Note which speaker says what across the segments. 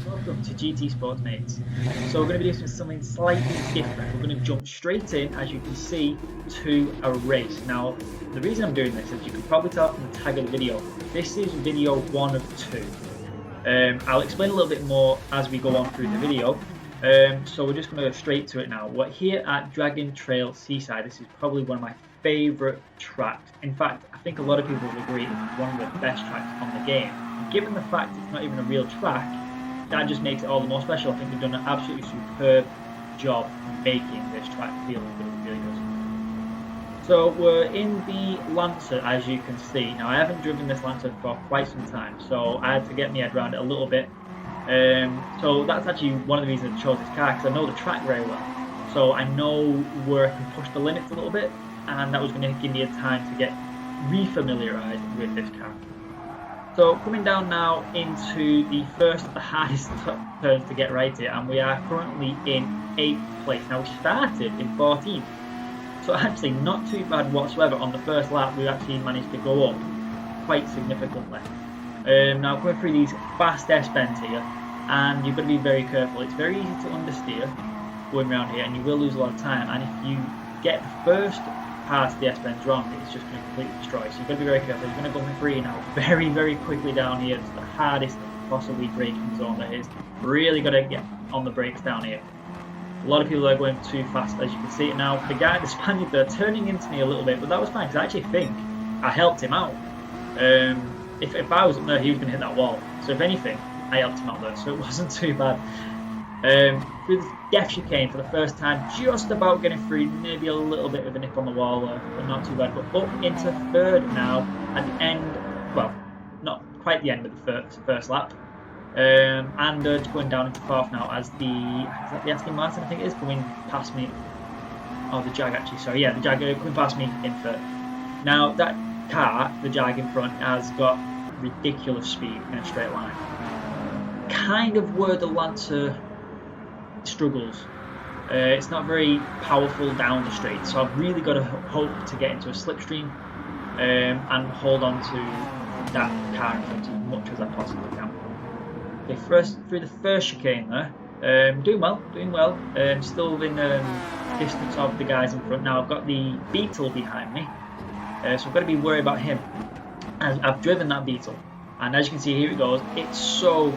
Speaker 1: welcome to GT Sports Mates. So we're going to be doing something slightly different. We're going to jump straight in, as you can see, to a race. Now, the reason I'm doing this, as you can probably tell from the tag of the video, this is video 1 of 2. I'll explain a little bit more as we go on through the video. So we're just going to go straight to it now. We're here at Dragon Trail Seaside. This is probably one of my favourite tracks. In fact, I think a lot of people will agree it's one of the best tracks on the game. Given the fact it's not even a real track, that just makes it all the more special. I think they've done an absolutely superb job making this track feel really good. So we're in the Lancer, as you can see. Now, I haven't driven this Lancer for quite some time, so I had to get my head around it a little bit. So that's actually one of the reasons I chose this car, because I know the track very well. So I know where I can push the limits a little bit, and that was going to give me a time to get refamiliarised with this car. So coming down now into the first of the hardest turns to get right here, and we are currently in 8th place. Now, we started in 14th, so actually not too bad whatsoever. On the first lap we actually managed to go up quite significantly. Now going through these fast S-bends here, and you've got to be very careful. It's very easy to understeer going around here, and you will lose a lot of time, and if you get the first part of the S-bends wrong, it's just going to completely destroy. So you've got to be very careful. You're going to go for 3 now, very quickly down here. It's the hardest possibly braking zone there is. Really got to get on the brakes down here. A lot of people are going too fast, as you can see it now. The guy, the Spaniard there, turning into me a little bit, but that was fine, because I actually think I helped him out. If I was up there, he was going to hit that wall. So if anything, I helped him out there, so it wasn't too bad. Through the death chicane for the first time, just about getting through, maybe a little bit of a nip on the wall there, but not too bad. But up into 3rd now, at the end, well, not quite the end of the first lap, and going down into 4th now as the Aston Martin, I think it is, coming past me. Oh, the Jag actually, sorry, yeah, the Jag coming past me in 3rd. Now that car, the Jag in front, has got ridiculous speed in a straight line. Kind of where the Lancer struggles. It's not very powerful down the straight, so I've really got to hope to get into a slipstream and hold on to that car in front as much as I possibly can. Okay, through the first chicane there, doing well, still within distance of the guys in front. Now I've got the Beetle behind me, so I've got to be worried about him. As I've driven that Beetle, and as you can see, here it goes. It's so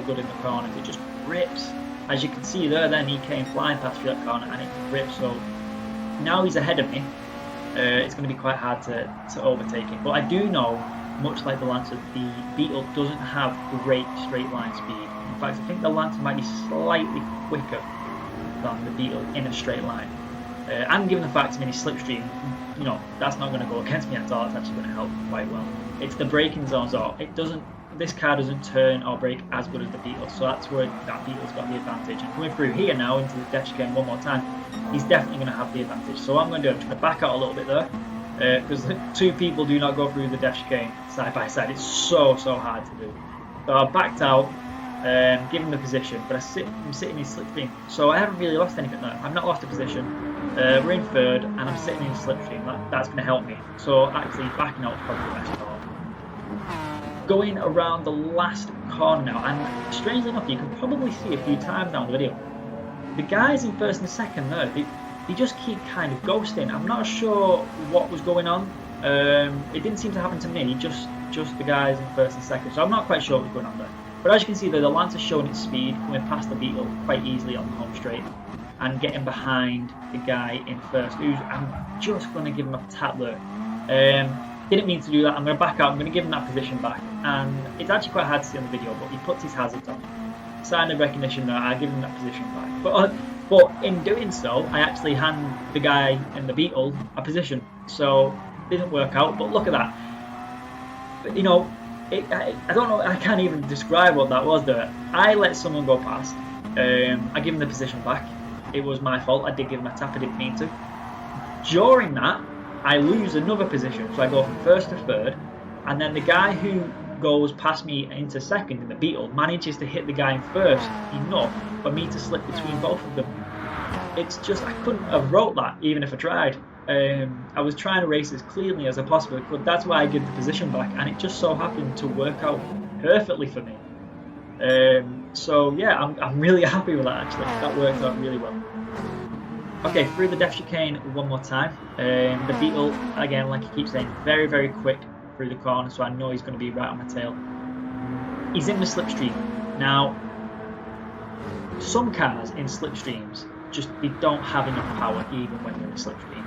Speaker 1: good in the corners. It just rips. As you can see there, then he came flying past through that corner, and it ripped. So now he's ahead of me. It's going to be quite hard to overtake him. But I do know, much like the Lancer, the Beetle doesn't have great straight line speed. In fact, I think the Lancer might be slightly quicker than the Beetle in a straight line. And given the fact I'm in his slipstream, you know, that's not going to go against me at all. It's actually going to help quite well. It's the braking zones, though. This car doesn't turn or brake as good as the Beetle, so that's where that Beetle's got the advantage. And coming through here now into the death chicane one more time, he's definitely going to have the advantage. So what I'm going to do, I'm just going to back out a little bit there, because 2 people do not go through the death chicane side by side. It's so hard to do. So I backed out, given the position, but I'm sitting in slipstream, so I haven't really lost anything there. I've not lost a position. We're in 3rd, and I'm sitting in slipstream. That's going to help me. So actually, backing out is probably the best call. Going around the last corner now, and strangely enough, you can probably see a few times down the video, the guys in 1st and 2nd there, they just keep kind of ghosting. I'm not sure what was going on. It didn't seem to happen to me, just the guys in 1st and 2nd, so I'm not quite sure what was going on there. But as you can see there, the Lancer's showing its speed, coming past the Beetle quite easily on the home straight, and getting behind the guy in 1st, who's, I'm just going to give him a tap there. Didn't mean to do that. I'm going to back out. I'm going to give him that position back, and it's actually quite hard to see on the video, but he puts his hazards on. Sign of recognition there. I give him that position back, but in doing so, I actually hand the guy in the Beetle a position, so it didn't work out. But look at that. But, you know, I don't know. I can't even describe what that was there. I let someone go past. I give him the position back. It was my fault. I did give him a tap. I didn't mean to. During that, I lose another position, so I go from 1st to 3rd, and then the guy who goes past me into 2nd in the Beetle manages to hit the guy in 1st enough for me to slip between both of them. It's just, I couldn't have wrote that even if I tried. I was trying to race as cleanly as I possibly could. That's why I give the position back, and it just so happened to work out perfectly for me. So yeah, I'm really happy with that actually. That worked out really well. Okay, through the depth chicane one more time. The Beetle, again, like he keeps saying, very, very quick through the corner, so I know he's going to be right on my tail. He's in the slipstream. Now, some cars in slipstreams, they don't have enough power even when they're in a slipstream.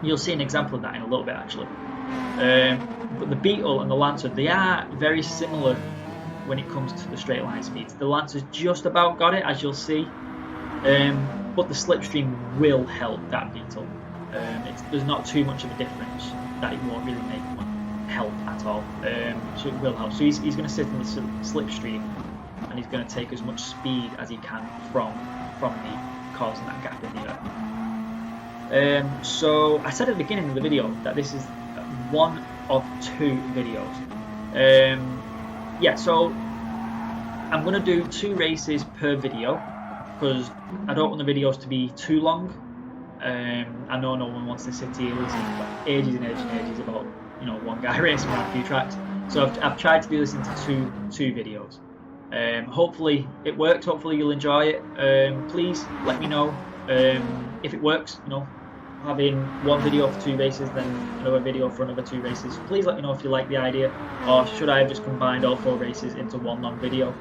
Speaker 1: You'll see an example of that in a little bit actually. But the Beetle and the Lancer, they are very similar when it comes to the straight line speeds. The Lancer's just about got it, as you'll see. But the slipstream will help that Beetle. There's not too much of a difference that it won't really make help at all. So it will help. So he's going to sit in the slipstream, and he's going to take as much speed as he can from me, causing that gap in the air. So I said at the beginning of the video that this is one of 2 videos. Yeah, so I'm going to do 2 races per video, because I don't want the videos to be too long. I know no one wants to sit here listening for ages and ages and ages about one guy racing around a few tracks. So I've tried to do this into two videos. Hopefully it worked. Hopefully you'll enjoy it. Please let me know if it works. Having one video for 2 races, then another video for another 2 races. Please let me know if you like the idea, or should I have just combined all 4 races into one long video?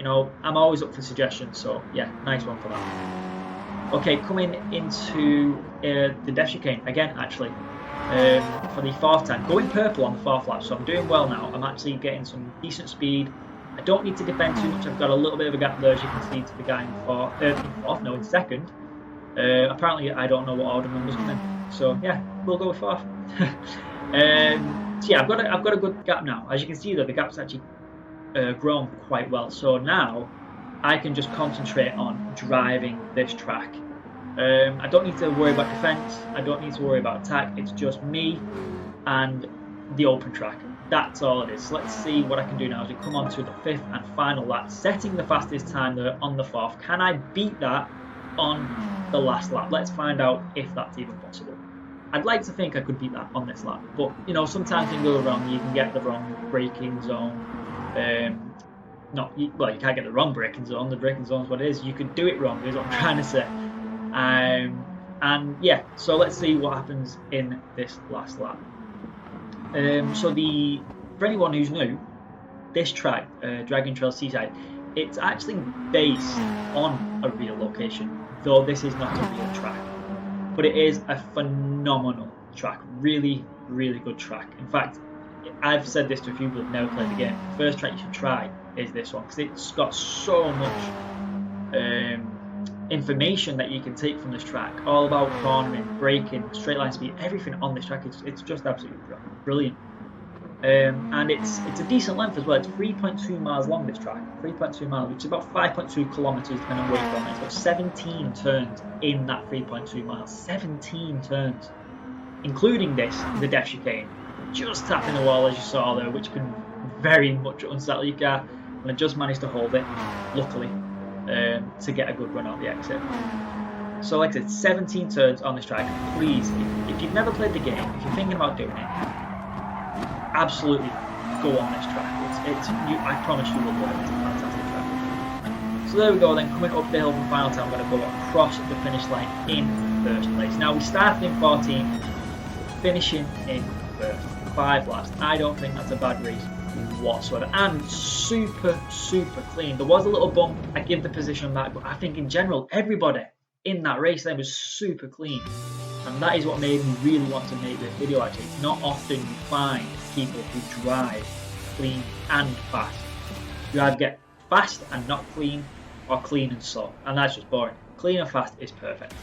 Speaker 1: I'm always up for suggestions, so yeah, nice one for that. Okay, coming into the depth chicane again, actually, for the 4th time, going purple on the 4th lap, so I'm doing well now. I'm actually getting some decent speed. I don't need to defend too much. I've got a little bit of a gap there, as you can see, to the guy in 2nd. Apparently, I don't know what order numbers come in, so yeah, we'll go with 4th. So yeah, I've got a good gap now. As you can see, though, the gap's actually grown quite well. So now I can just concentrate on driving this track. I don't need to worry about defense. I don't need to worry about attack. It's just me and the open track. That's all it is. So let's see what I can do now as we come on to the 5th and final lap, setting the fastest time there on the 4th. Can I beat that on the last lap? Let's find out if that's even possible. I'd like to think I could beat that on this lap, but sometimes things go wrong. You can get the wrong braking zone. You can't get the wrong braking zone. The braking zone is what it is. You could do it wrong, is what I'm trying to say. And yeah, so let's see what happens in this last lap. For anyone who's new, this track, Dragon Trail Seaside, it's actually based on a real location, though this is not a real track. But it is a phenomenal track, really, really good track. In fact, I've said this to a few people who've never played the game. The first track you should try is this one, because it's got so much information that you can take from this track, all about cornering, braking, straight line speed, everything on this track. It's just absolutely brilliant. And it's a decent length as well. It's 3.2 miles long, this track, 3.2 miles, which is about 5.2 kilometers depending on where you're from. It's got 17 turns in that 3.2 miles, 17 turns, including the depth chicane, just tapping the wall as you saw there, which can very much unsettle your car. And I just managed to hold it, luckily, to get a good run out the exit. So like I said, 17 turns on this track. Please, if you've never played the game, if you're thinking about doing it, absolutely go on this track. I promise you will love it. It's a fantastic track. So there we go then, coming up the hill from final time, I'm going to go across the finish line in 1st place. Now we started in 14th, finishing in 1st. 5 laps. I don't think that's a bad race whatsoever, and super clean. There was a little bump, I give the position that, but I think in general everybody in that race there was super clean, and that is what made me really want to make this video. Actually, it's not often you find people who drive clean and fast. You either get fast and not clean, or clean and slow, and that's just boring. Clean and fast is perfect.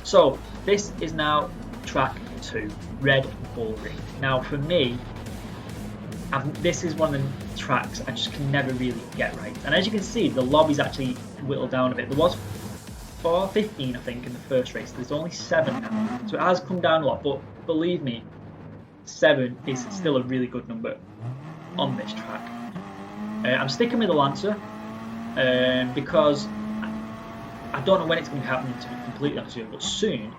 Speaker 1: So this is now track 2, Red Bull Ring. Now for me, this is one of the tracks I just can never really get right. And as you can see, the lobby's actually whittled down a bit. There was 15, I think, in the first race. There's only 7 now. So it has come down a lot, but believe me, 7 is still a really good number on this track. I'm sticking with the Lancer because I don't know when it's going to be happening, to be completely honest with you, but soon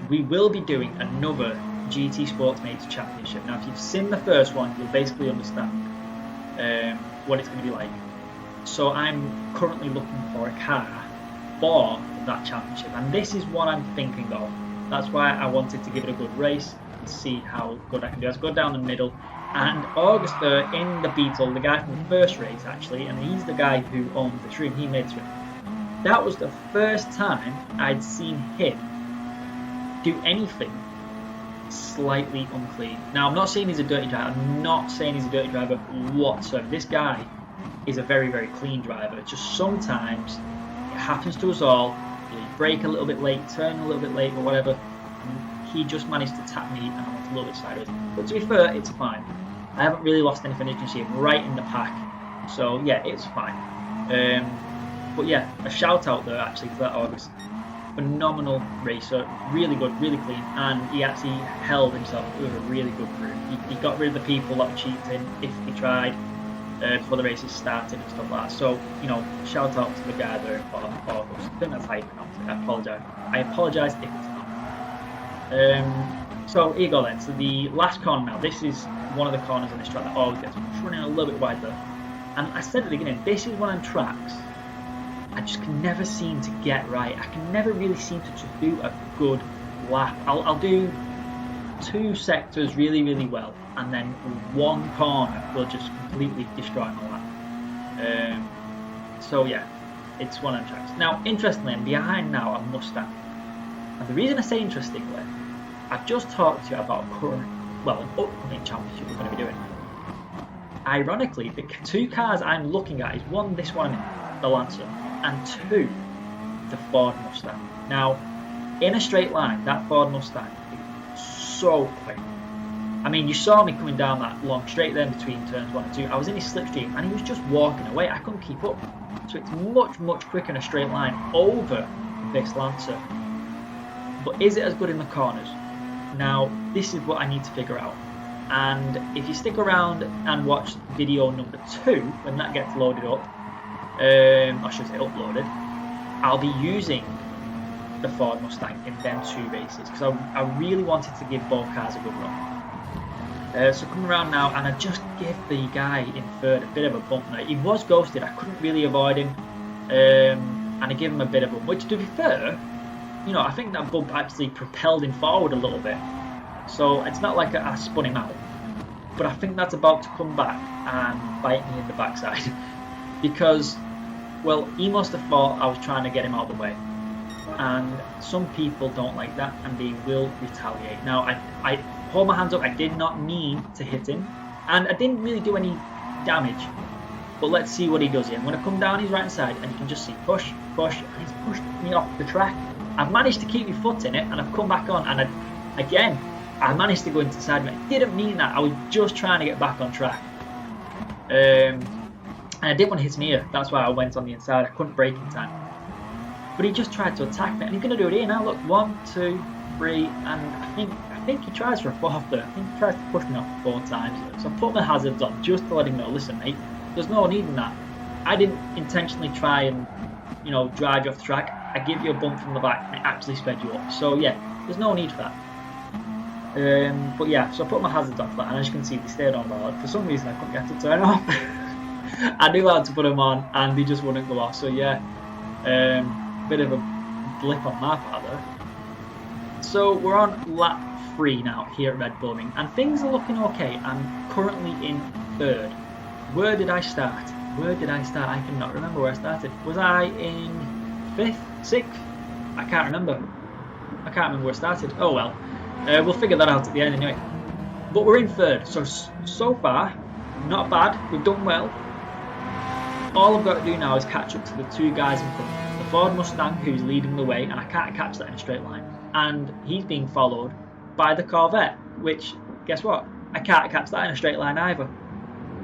Speaker 1: we will be doing another GT Sportsmates Championship. Now, if you've seen the first one, you'll basically understand what it's going to be like. So I'm currently looking for a car for that championship, and this is what I'm thinking of. That's why I wanted to give it a good race and see how good I can do. Let's go down the middle. And August in the Beetle, the guy from the first race actually, and he's the guy who owned the shroom, he made the shroom. That was the first time I'd seen him do anything slightly unclean. Now, I'm not saying he's a dirty driver. I'm not saying he's a dirty driver whatsoever. This guy is a very, very clean driver. Just sometimes it happens to us all. You brake a little bit late, turn a little bit late, or whatever. And he just managed to tap me, and I went a little bit sideways. But to be fair, it's fine. I haven't really lost anything. As you can see, I'm right in the pack. So yeah, it's fine. But yeah, a shout out there actually to that August. Phenomenal racer, really good, really clean, and he actually held himself with a really good crew. He got rid of the people that were cheating if they tried before the races started and stuff like that. So, you know, shout out to the guy there in August. I think that's how you pronounce it. I apologise if it's not. So here you go then. So the last corner now. This is one of the corners on this track that always gets running a little bit wide there. And I said at the beginning, this is one of them tracks I just can never seem to get right. I can never really seem to just do a good lap. I'll do 2 sectors really, really well, and then one corner will just completely destroy my lap. So yeah, it's one of the tracks. Now, interestingly, I'm behind now a Mustang. And the reason I say interestingly, I've just talked to you about an upcoming championship we're going to be doing. Ironically, the 2 cars I'm looking at is one, this one, the Lancer, and 2, the Ford Mustang. Now, in a straight line, that Ford Mustang is so quick. I mean, you saw me coming down that long straight there between turns 1 and 2. I was in his slipstream and he was just walking away. I couldn't keep up. So it's much, much quicker in a straight line over this Lancer. But is it as good in the corners? Now, this is what I need to figure out. And if you stick around and watch video number 2, when that gets loaded up, I should say uploaded, I'll be using the Ford Mustang in them 2 races because I really wanted to give both cars a good run. So coming around now, and I just give the guy in third a bit of a bump now. He was ghosted, I couldn't really avoid him, and I give him a bit of a bump, which to be fair, you know, I think that bump actually propelled him forward a little bit. So it's not like I spun him out, but I think that's about to come back and bite me in the backside because, well, he must have thought I was trying to get him out of the way, and some people don't like that and they will retaliate. Now, I hold my hands up, I did not mean to hit him, and I didn't really do any damage, but let's see what he does here. I'm going to come down his right hand side, and you can just see push, and he's pushed me off the track. I've managed to keep my foot in it, and I've come back on, and I managed to go into the side. I didn't mean that, I was just trying to get back on track. And I didn't want to hit him here, that's why I went on the inside. I couldn't brake in time. But he just tried to attack me, and he's going to do it here now. Look, 1, 2, 3, and I think he tries for a 4th there. I think he tries to push me off 4 times. So I put my hazards on just to let him know, listen mate, there's no need in that. I didn't intentionally try and, you know, drive you off the track. I give you a bump from the back and it actually sped you up. So yeah, there's no need for that. But yeah, so I put my hazards on for that, and as you can see, they stayed on well. For some reason I couldn't get to turn off. I knew how to put them on and they just wouldn't go off. So yeah, bit of a blip on my part there. So we're on lap 3 now here at Red Bull Ring, and things are looking okay. I'm currently in 3rd. Where did I start? I cannot remember where I started. Was I in 5th? 6th? I can't remember where I started. Oh well, we'll figure that out at the end anyway. But we're in 3rd, so far not bad. We've done well. All I've got to do now is catch up to the 2 guys in front. The Ford Mustang, who's leading the way, and I can't catch that in a straight line, and he's being followed by the Corvette, which, guess what, I can't catch that in a straight line either,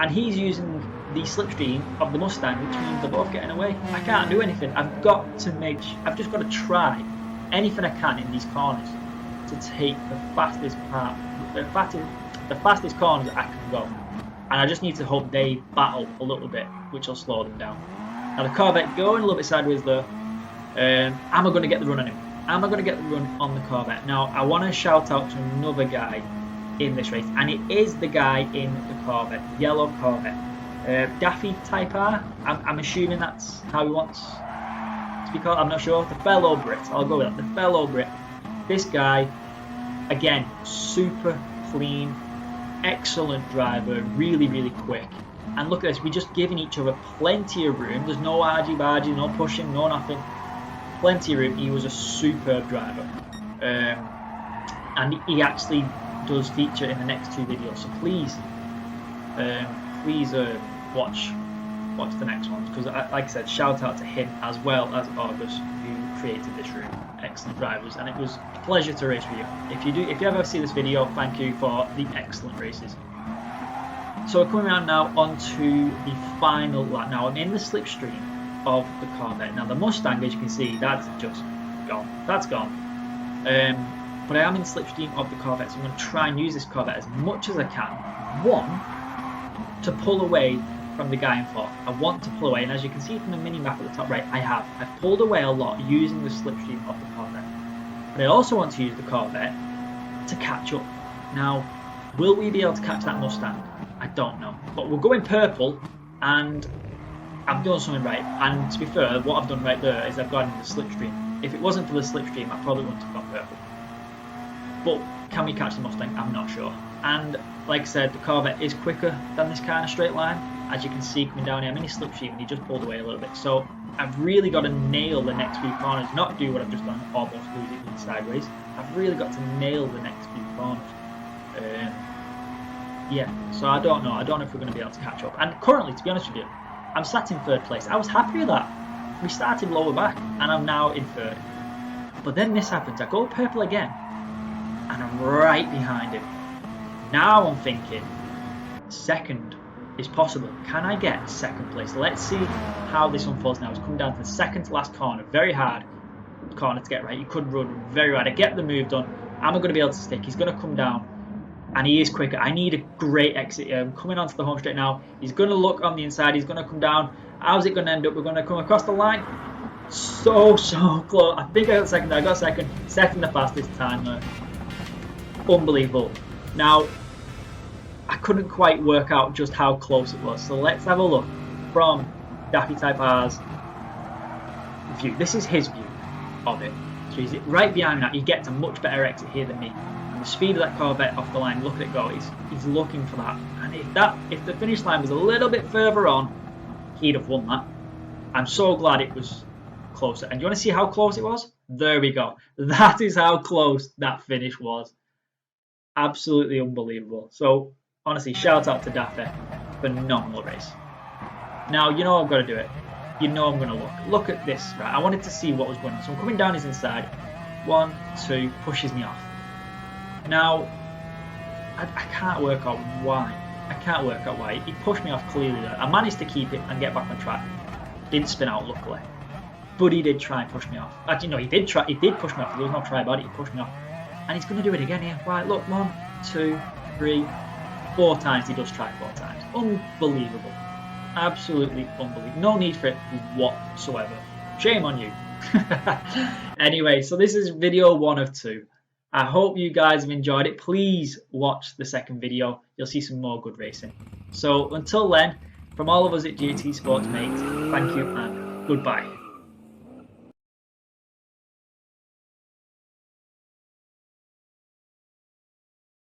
Speaker 1: and he's using the slipstream of the Mustang, which means they're both getting away. I can't do anything. I've just got to try anything I can in these corners to take the fastest corners I can go, and I just need to hope they battle a little bit, which will slow them down. Now the Corvette going a little bit sideways there. Am I going to get the run on him? Am I going to get the run on the Corvette? Now I want to shout out to another guy in this race, and it is the guy in the Corvette, yellow Corvette. Daffy Type R, I'm assuming that's how he wants to be called, I'm not sure. The fellow Brit, I'll go with that, the fellow Brit. This guy, again, super clean, excellent driver, really, really quick. And look at this, we're just giving each other plenty of room. There's no argy-bargy, no pushing, no nothing. Plenty of room. He was a superb driver. And he actually does feature in the next 2 videos. So please, watch the next ones. Because like I said, shout out to him as well as August, who created this room. Excellent drivers. And it was a pleasure to race with you. If you ever see this video, thank you for the excellent races. So we're coming around now onto the final lap. Now I'm in the slipstream of the Corvette. Now the Mustang, as you can see, that's just gone. That's gone. But I am in the slipstream of the Corvette, so I'm going to try and use this Corvette as much as I can. One, to pull away from the guy in fourth. I want to pull away, and as you can see from the mini map at the top right, I've pulled away a lot using the slipstream of the Corvette. But I also want to use the Corvette to catch up. Now, will we be able to catch that Mustang? I don't know. But we're going purple, and I've done something right. And to be fair, what I've done right there is I've gone in the slipstream. If it wasn't for the slipstream, I probably wouldn't have gone purple. But can we catch the Mustang? I'm not sure. And like I said, the Corvette is quicker than this kind of straight line. As you can see coming down here, I'm in his slipstream and he just pulled away a little bit. So I've really got to nail the next few corners, not do what I've just done, almost lose it in sideways. I've really got to nail the next few corners. Yeah, so I don't know if we're going to be able to catch up. And currently, to be honest with you, I'm sat in 3rd place. I was happy with that. We started lower back and I'm now in 3rd. But then this happens. I go purple again and I'm right behind him. Now I'm thinking 2nd is possible. Can I get 2nd place? Let's see how this unfolds now. It's come down to the 2nd to last corner. Very hard corner to get right. You could run very hard. I get the move done. Am I going to be able to stick? He's going to come down. And he is quicker. I need a great exit here. I'm coming onto the home straight now. He's going to look on the inside. He's going to come down. How's it going to end up? We're going to come across the line. So close. I think I got 2nd. I got 2nd. 2nd the fastest time. Unbelievable. Now, I couldn't quite work out just how close it was. So let's have a look from Daffy Type R's view. This is his view of it. So he's right behind me now. He gets a much better exit here than me. The speed of that Corvette off the line, look at it go, he's looking for that. And if the finish line was a little bit further on, he'd have won that. I'm so glad it was closer. And do you want to see how close it was? There we go. That is how close that finish was. Absolutely unbelievable. So honestly, shout out to Daffy. Phenomenal race. Now you know I've got to do it. You know I'm going to look at this. Right, I wanted to see what was going on. So I'm coming down his inside. 1, 2, pushes me off. Now, I can't work out why. He pushed me off clearly there. I managed to keep it and get back on track. Didn't spin out, luckily. But he did try and push me off. Actually, no, he did push me off. There was no try about it. He pushed me off. And he's going to do it again here. Right, look, 1, 2, 3, 4 times. He does try 4 times. Unbelievable. Absolutely unbelievable. No need for it whatsoever. Shame on you. Anyway, so this is video 1 of 2. I hope you guys have enjoyed it. Please watch the 2nd video. You'll see some more good racing. So until then, from all of us at GT Sports Mates, thank you and goodbye.